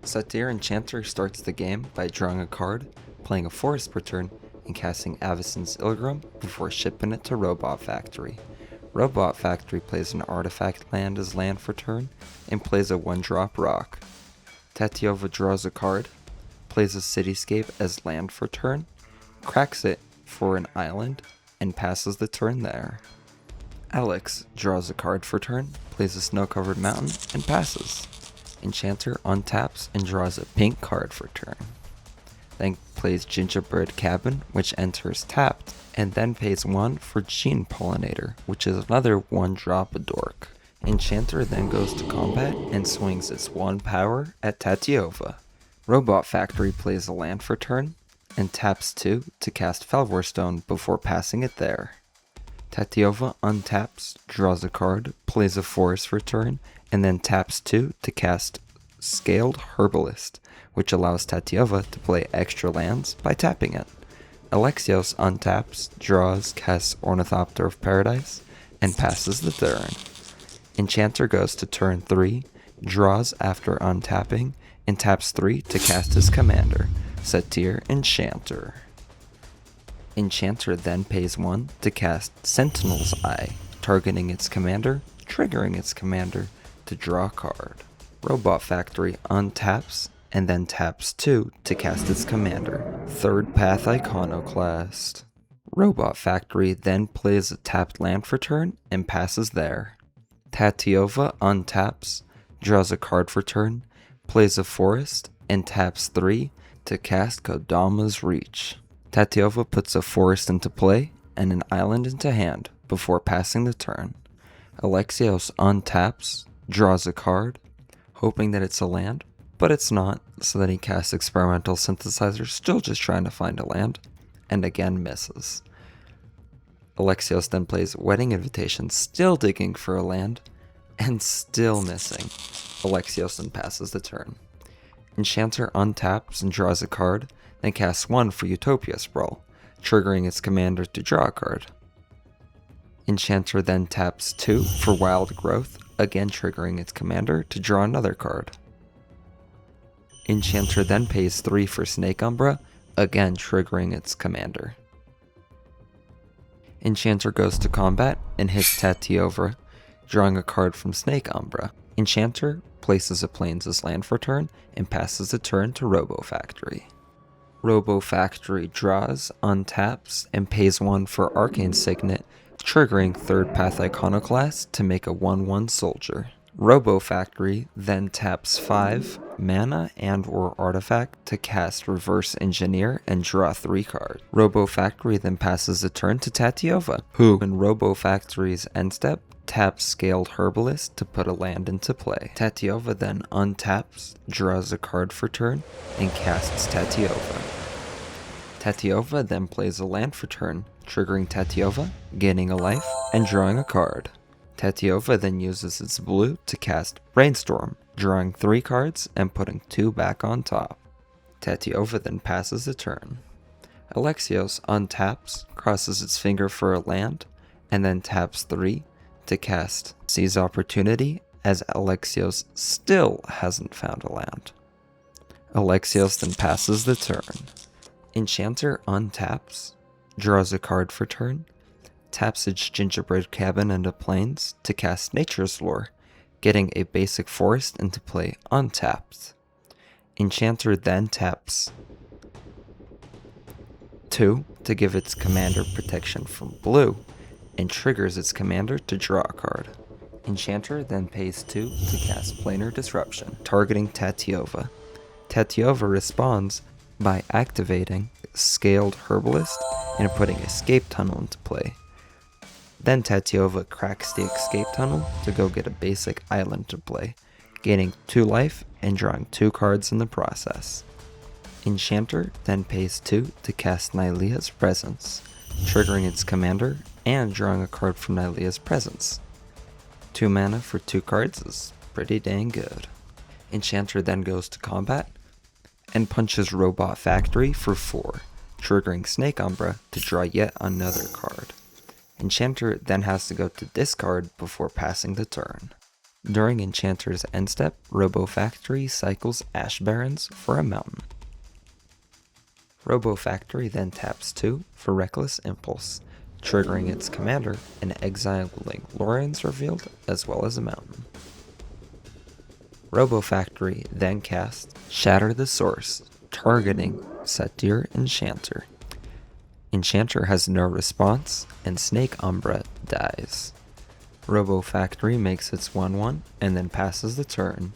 Satyr Enchanter starts the game by drawing a card, playing a forest per turn, and casting Avacyn's Ilgrim before shipping it to Robot Factory. Robot Factory plays an artifact land as land for turn, and plays a 1-drop rock. Tatyova draws a card, plays a cityscape as land for turn, cracks it for an island, and passes the turn there. Alex draws a card for turn, plays a snow-covered mountain, and passes. Enchanter untaps and draws a pink card for turn. Then plays Gingerbread Cabin, which enters tapped, and then pays 1 for Gene Pollinator, which is another 1-drop dork. Enchanter then goes to combat and swings its 1 power at Tatyova. Robot Factory plays a land for turn, and taps 2 to cast Felvor Stone before passing it there. Tatyova untaps, draws a card, plays a forest for turn, and then taps 2 to cast Scaled Herbalist, which allows Tatyova to play extra lands by tapping it. Alexios untaps, draws, casts Ornithopter of Paradise, and passes the turn. Enchanter goes to turn 3, draws after untapping, and taps 3 to cast his commander, Satyr Enchanter. Enchanter then pays 1 to cast Sentinel's Eye, targeting its commander, triggering its commander to draw a card. Robot Factory untaps and then taps 2 to cast its commander, Third Path Iconoclast. Robot Factory then plays a tapped land for turn and passes there. Tatyova untaps, draws a card for turn, plays a forest, and taps 3 to cast Kodama's Reach. Tatyova puts a forest into play and an island into hand before passing the turn. Alexios untaps, draws a card, hoping that it's a land, but it's not, so then he casts Experimental Synthesizer, still just trying to find a land, and again misses. Alexios then plays Wedding Invitation, still digging for a land, and still missing. Alexios then passes the turn. Enchanter untaps and draws a card, then casts 1 for Utopia Sprawl, triggering its commander to draw a card. Enchanter then taps 2 for Wild Growth, again triggering its commander to draw another card. Enchanter then pays 3 for Snake Umbra, again triggering its commander. Enchanter goes to combat and hits Tatyova, drawing a card from Snake Umbra. Enchanter places a plains as land for turn and passes the turn to Robo Factory. Robo Factory draws, untaps, and pays 1 for Arcane Signet, triggering Third Path Iconoclast to make a 1/1 soldier. Robo Factory then taps 5 mana and or artifact to cast Reverse Engineer and draw 3 cards. Robo Factory then passes the turn to Tatyova, who, in Robo Factory's end step, taps Scaled Herbalist to put a land into play. Tatyova then untaps, draws a card for turn, and casts Tatyova. Tatyova then plays a land for turn, triggering Tatyova, gaining a life, and drawing a card. Tatyova then uses its blue to cast Brainstorm, drawing 3 cards and putting 2 back on top. Tatyova then passes the turn. Alexios untaps, crosses its finger for a land, and then taps 3 to cast Seize Opportunity, as Alexios still hasn't found a land. Alexios then passes the turn. Enchanter untaps, draws a card for turn, taps its Gingerbread Cabin into plains to cast Nature's Lore, getting a basic forest into play untapped. Enchanter then taps 2 to give its commander protection from blue, and triggers its commander to draw a card. Enchanter then pays 2 to cast Planar Disruption, targeting Tatyova. Tatyova responds by activating Scaled Herbalist and putting Escape Tunnel into play. Then Tatyova cracks the Escape Tunnel to go get a basic island to play, gaining 2 life and drawing 2 cards in the process. Enchanter then pays 2 to cast Nylea's Presence, triggering its commander and drawing a card from Nylea's Presence. 2 mana for 2 cards is pretty dang good. Enchanter then goes to combat and punches Robot Factory for 4, triggering Snake Umbra to draw yet another card. Enchanter then has to go to discard before passing the turn. During Enchanter's end step, Robo Factory cycles Ash Barrens for a mountain. Robo Factory then taps 2 for Reckless Impulse, triggering its commander and exiling Lorian's Revealed as well as a mountain. Robo Factory then casts Shatter the Source, targeting Satyr Enchanter. Enchanter has no response, and Snake Umbra dies. Robo Factory makes its 1/1 and then passes the turn.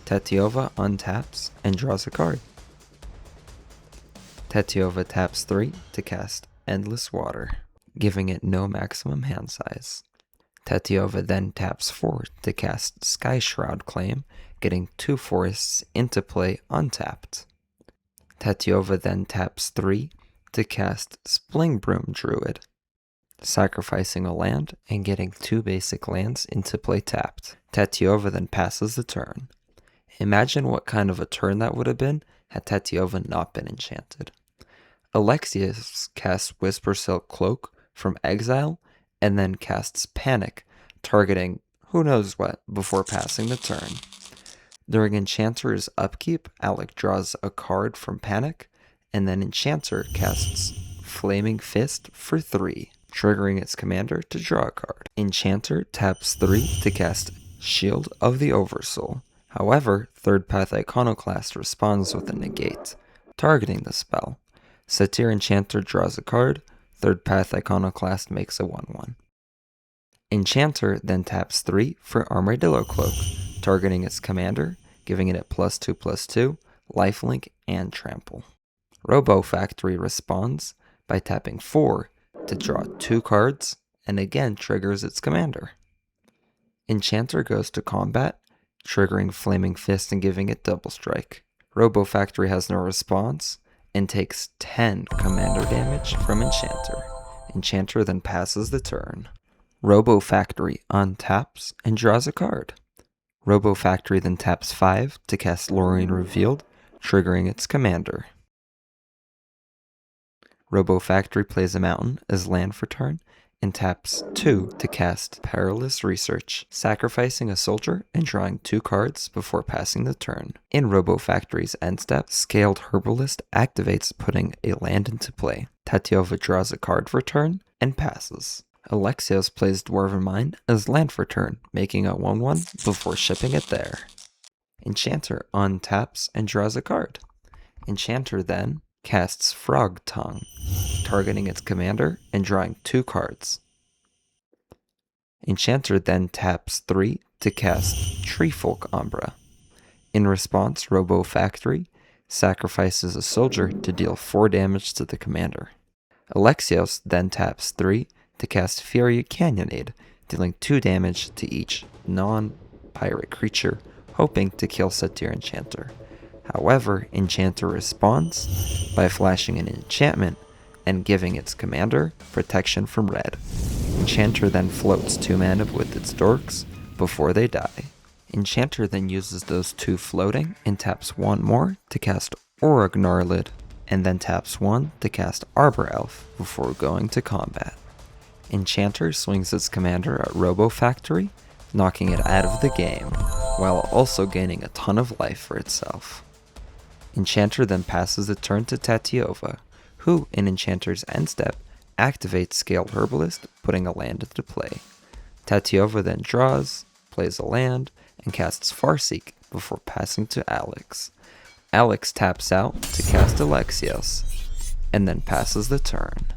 Tatiova untaps and draws a card. Tatyova taps 3 to cast Endless Water, giving it no maximum hand size. Tatyova then taps 4 to cast Sky Shroud Claim, getting 2 forests into play untapped. Tatyova then taps 3 to cast Splingbroom Druid, sacrificing a land and getting 2 basic lands into play tapped. Tatyova then passes the turn. Imagine what kind of a turn that would have been had Tatyova not been enchanted. Alexios casts Whisper Silk Cloak from exile and then casts Panic, targeting who knows what before passing the turn. During Enchanter's upkeep, Alec draws a card from Panic, and then Enchanter casts Flaming Fist for 3, triggering its commander to draw a card. Enchanter taps 3 to cast Shield of the Oversoul. However, Third Path Iconoclast responds with a negate, targeting the spell. Satyr Enchanter draws a card, Third Path Iconoclast makes a 1/1. Enchanter then taps 3 for Armadillo Cloak, targeting its commander, giving it +2/+2, lifelink, and trample. Robo Factory responds by tapping 4 to draw 2 cards, and again triggers its commander. Enchanter goes to combat, triggering Flaming Fist and giving it double strike. Robo Factory has no response, and takes 10 commander damage from Enchanter. Enchanter then passes the turn. Robo Factory untaps and draws a card. Robo Factory then taps 5 to cast Lorien Revealed, triggering its commander. Robo Factory plays a mountain as land for turn, and taps 2 to cast Perilous Research, sacrificing a soldier and drawing 2 cards before passing the turn. In Robo Factory's end step, Scaled Herbalist activates, putting a land into play. Tatyova draws a card for turn and passes. Alexios plays Dwarven Mind as land for turn, making a 1/1 before shipping it there. Enchanter untaps and draws a card. Enchanter then casts Frog Tongue, targeting its commander and drawing 2 cards. Enchanter then taps 3 to cast Treefolk Umbra. In response, Robo Factory sacrifices a soldier to deal 4 damage to the commander. Alexios then taps 3 to cast Fury Cannonade, dealing 2 damage to each non-pirate creature, hoping to kill Satyr Enchanter. However, Enchanter responds by flashing an enchantment and giving its commander protection from red. Enchanter then floats 2 mana with its dorks before they die. Enchanter then uses those 2 floating and taps 1 more to cast Aura Gnarlid, and then taps 1 to cast Arbor Elf before going to combat. Enchanter swings its commander at Robo Factory, knocking it out of the game, while also gaining a ton of life for itself. Enchanter then passes the turn to Tatyova, who, in Enchanter's end step, activates Scaled Herbalist, putting a land into play. Tatyova then draws, plays a land, and casts Farseek before passing to Alex. Alex taps out to cast Alexios, and then passes the turn.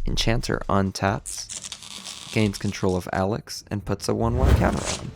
Enchanter untaps, gains control of Alex, and puts a 1/1 counter on.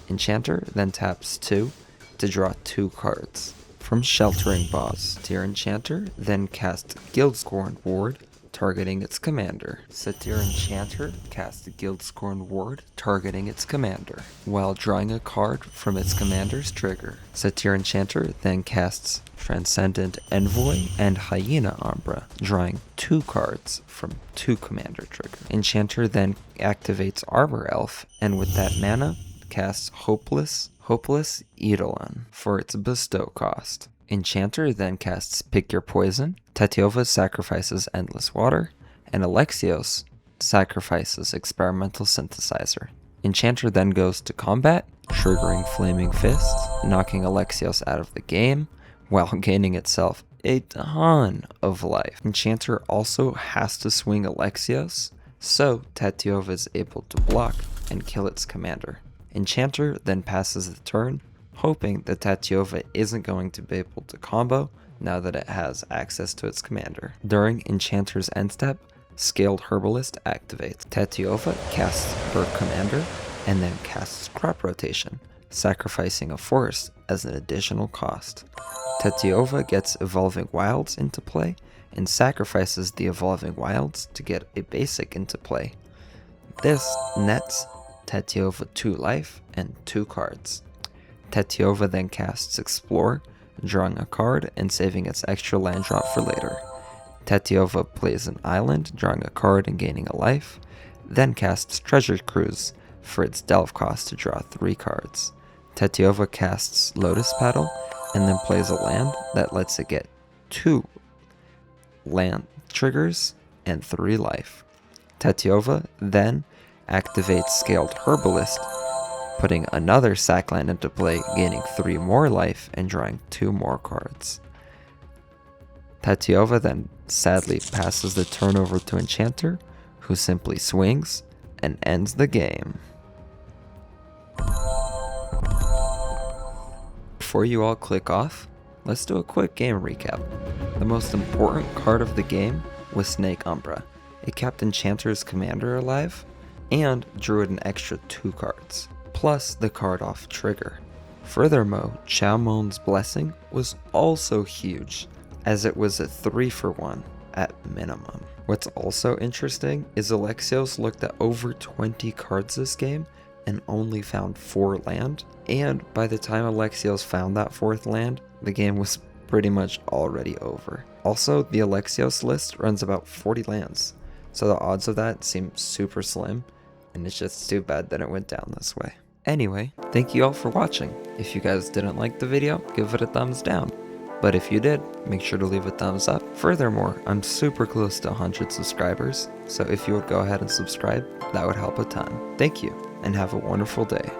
Enchanter then taps 2 to draw 2 cards. From Sheltering Boss, Satyr Enchanter then casts Guildscorn Ward, targeting its commander. Satyr Enchanter casts Guildscorn Ward, targeting its commander, while drawing a card from its commander's trigger. Satyr Enchanter then casts Transcendent Envoy and Hyena Umbra, drawing 2 cards from 2 commander triggers. Enchanter then activates Arbor Elf, and with that mana, casts Hopeless Eidolon for its bestow cost. Enchanter then casts Pick Your Poison, Tatyova sacrifices Endless Water, and Alexios sacrifices Experimental Synthesizer. Enchanter then goes to combat, triggering Flaming Fists, knocking Alexios out of the game, while gaining itself a ton of life. Enchanter also has to swing Alexios, so Tatyova is able to block and kill its commander. Enchanter then passes the turn, hoping that Tatyova isn't going to be able to combo now that it has access to its commander. During Enchanter's end step, Scaled Herbalist activates. Tatyova casts her commander and then casts Crop Rotation, sacrificing a forest as an additional cost. Tatyova gets Evolving Wilds into play and sacrifices the Evolving Wilds to get a basic into play. This nets Tatyova 2 life and 2 cards. Tatyova then casts Explore, drawing a card and saving its extra land drop for later. Tatyova plays an island, drawing a card and gaining a life, then casts Treasure Cruise for its delve cost to draw 3 cards. Tatyova casts Lotus Petal and then plays a land that lets it get 2 land triggers and 3 life. Tatyova then activates Scaled Herbalist, putting another sack land into play, gaining 3 more life and drawing 2 more cards. Tatyova then sadly passes the turn over to Enchanter, who simply swings and ends the game. Before you all click off, let's do a quick game recap. The most important card of the game was Snake Umbra. It kept Enchanter's commander alive and drew it an extra 2 cards, plus the card off trigger. Furthermore, Chaomon's Blessing was also huge, as it was a 3-for-1 at minimum. What's also interesting is Alexios looked at over 20 cards this game and only found 4 land, and by the time Alexios found that 4th land, the game was pretty much already over. Also, the Alexios list runs about 40 lands, so the odds of that seem super slim, and it's just too bad that it went down this way. Anyway, thank you all for watching. If you guys didn't like the video, give it a thumbs down. But if you did, make sure to leave a thumbs up. Furthermore, I'm super close to 100 subscribers, so if you would go ahead and subscribe, that would help a ton. Thank you, and have a wonderful day.